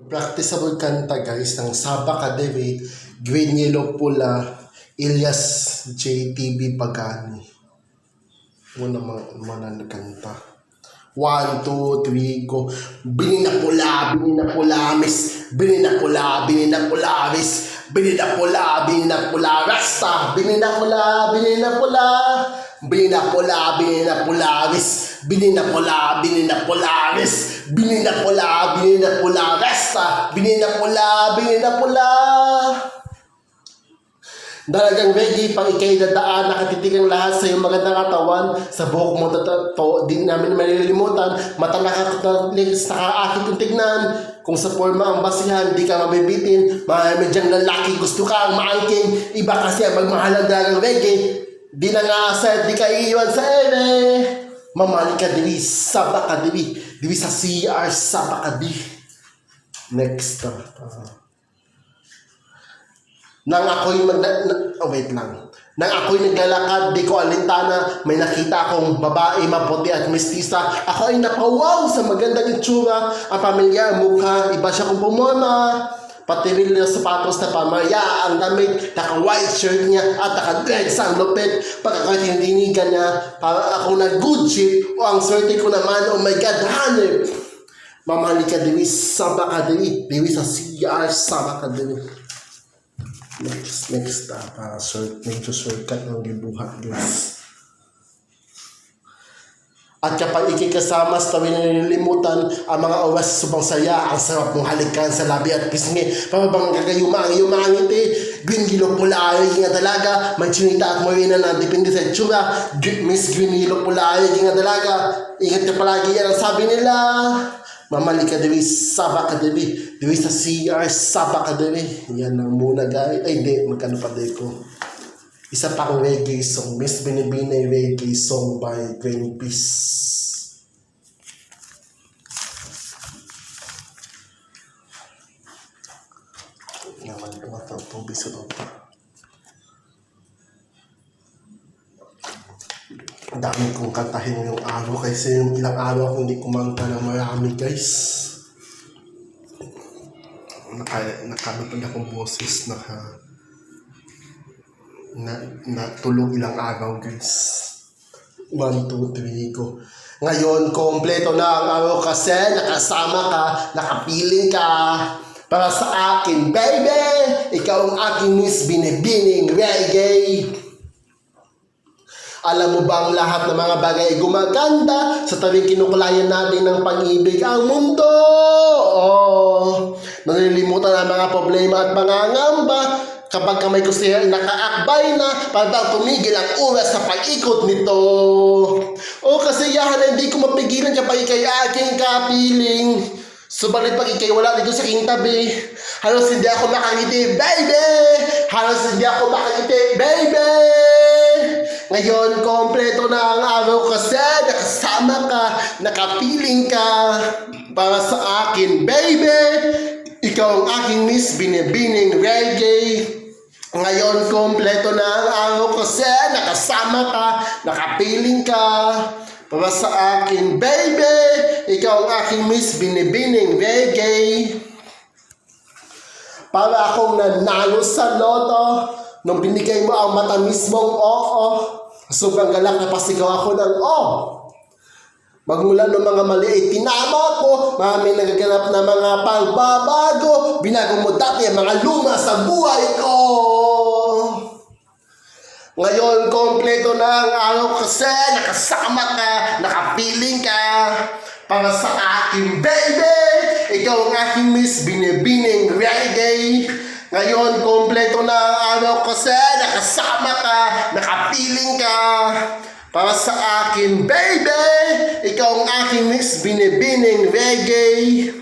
Practicable kanta guys ng Saba Kadiri, Green Yellow Pula, Ilyas JTB Pagani. Muna nagkanta. 1, 2, 3, go. Bininapula, bininapulamis, bininapula, bininapulamis, bininapula, bininapula, rasta, bininapula, bininapula, bininapula, bininapulamis, bininapula, bininapulamis, bininapula, bininapula, rasta, bininapula, bininapula. Dalagang reggae, pang ikay dadaan, nakatitig ang lahat sa iyong magandang katawan, sa buhok mo di namin malilimutan, mata nakakatalis, nakaakit yung tignan, kung sa forma ang basihan, di ka mabibitin, mamedyang lalaki, gusto ka ang maangking, iba kasi ang magmahal ng dalagang reggae, di na nga asad, di ka iiwan sa ere, mamali ka diwi, Saba Kadiri, diwi sa CR, Saba Kadiri. Next. Nang ako'y Nang ako'y naglalakad, di ko alintana, may nakita akong babae, maputi at mestiza. Ako ay napawaw sa magandang itsura. Ang pamilya, ang mukha, iba siya kung pumona. Pati rin na sapatos na pamaya, ang damit, naka-white shirt niya at naka-dreads ang lupit. Pagkakatindinigan niya, para ako na good shit, o ang swerte ko naman, oh my God, hanip. Mamali ka diwi, Saba Kadiri, diwi sa CR, Saba Kadiri. Next, para medyo shortcut ng libuhat, guys. At kapag ikikasama sa tawin na nililimutan, ang mga oras subang saya, ang sarap mong halikan sa labi at pisngi, pababang gagayuma ang iyong mga ngiti, green yellow pula ay nga dalaga, may chinita at morena na depende sa itsura, Miss Green Yellow Pula ay nga dalaga, ingat ka palagi yan ang sabi nila. Mamali ka diwi, Saba Kadiri, diwi sa CR, Saba Kadiri. Yan lang muna guys. Ay di, magkano pa di ko. Isa pa akong reggae song, Miss Binibinay reggae song by Greenpeace. Naman ito matang tubig sa loob. Ang dami kong kantahin ngayong araw kasi yung ilang araw akong hindi kumanta ng marami guys. Nakalapad akong boses, natulog ilang araw guys. 1, 2, 3, go. Ngayon, kompleto na ang araw kasi nakasama ka, nakapiling ka. Para sa akin, baby, ikaw ang aking Miss Binibining Reggae. Alam mo ba ang lahat ng mga bagay ay gumaganda sa tabing kinukulayan natin ng pag-ibig ang mundo? Oh, nalilimutan ang mga problema at mga ngamba kapag kamay ko siya ay nakaakbay na para tumigil ang oras sa pag-ikot nito. Oh, kasiyahan na hindi ko mapigilan kapag ikay aking kapiling. Subalit pag ikay wala dito sa aking tabi, halos hindi ako makangiti, baby! Halos hindi ako makangiti, baby! Ngayon, kompleto na ang araw kasi nakasama ka, nakapiling ka para sa akin, baby. Ikaw ang aking Miss Binibining Reggae. Ngayon, kompleto na ang araw kasi nakasama ka, nakapiling ka para sa akin, baby. Ikaw ang aking Miss Binibining Reggae. Para akong nanalo sa loto, nung binigay mo ang matamis mong oo, sobrang galak na pasigaw ako ng Magmula ng mga mali ay tinama ko, may nagaganap na mga pagbabago, binago mo dati ang mga luma sa buhay ko. Ngayon, kompleto na ang araw kasi nakasama ka, nakapiling ka para sa akin, baby. Ikaw ang aking Miss Binibining Reggae. Ngayon, kompleto na ang araw kasi nakasama ka, nakapiling ka para sa akin, baby. Ikaw ang aking Miss Binibining Reggae.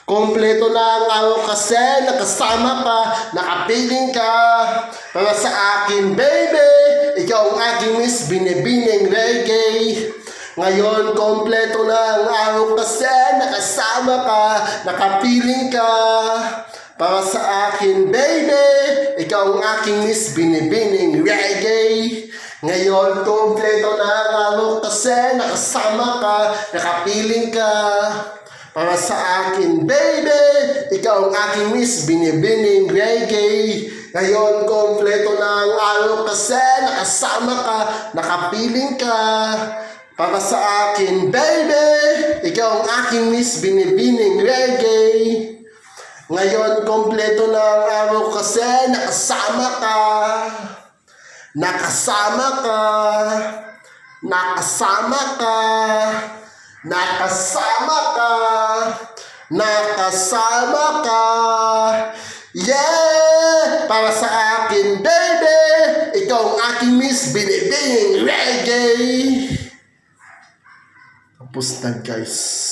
Kompleto na ang araw kasi nakasama ka, nakapiling ka para sa akin, baby. Ikaw ang aking Miss Binibining Reggae. Ngayon, kompleto na ang araw kasi nakasama ka, nakapiling ka para sa akin, baby. Ikaw ang aking Miss Binibining Reggae. Ngayon, kompleto na ang araw kasi nakasama ka, nakapiling ka Para sa akin, baby, ikaw ang aking miss, binibining reggae. Ngayon, kompleto na ang araw kasi nakasama ka, nakapiling ka. Para sa akin, baby, ikaw ang aking miss, binibining reggae. Ngayon, kompleto na ang araw kasi nakasama ka. Nakasama ka. Nakasama ka. Nakasama ka. Nakasama ka. Yeah! Para sa akin, baby, ikaw ang aking miss, binibining reggae. Tapos na, guys.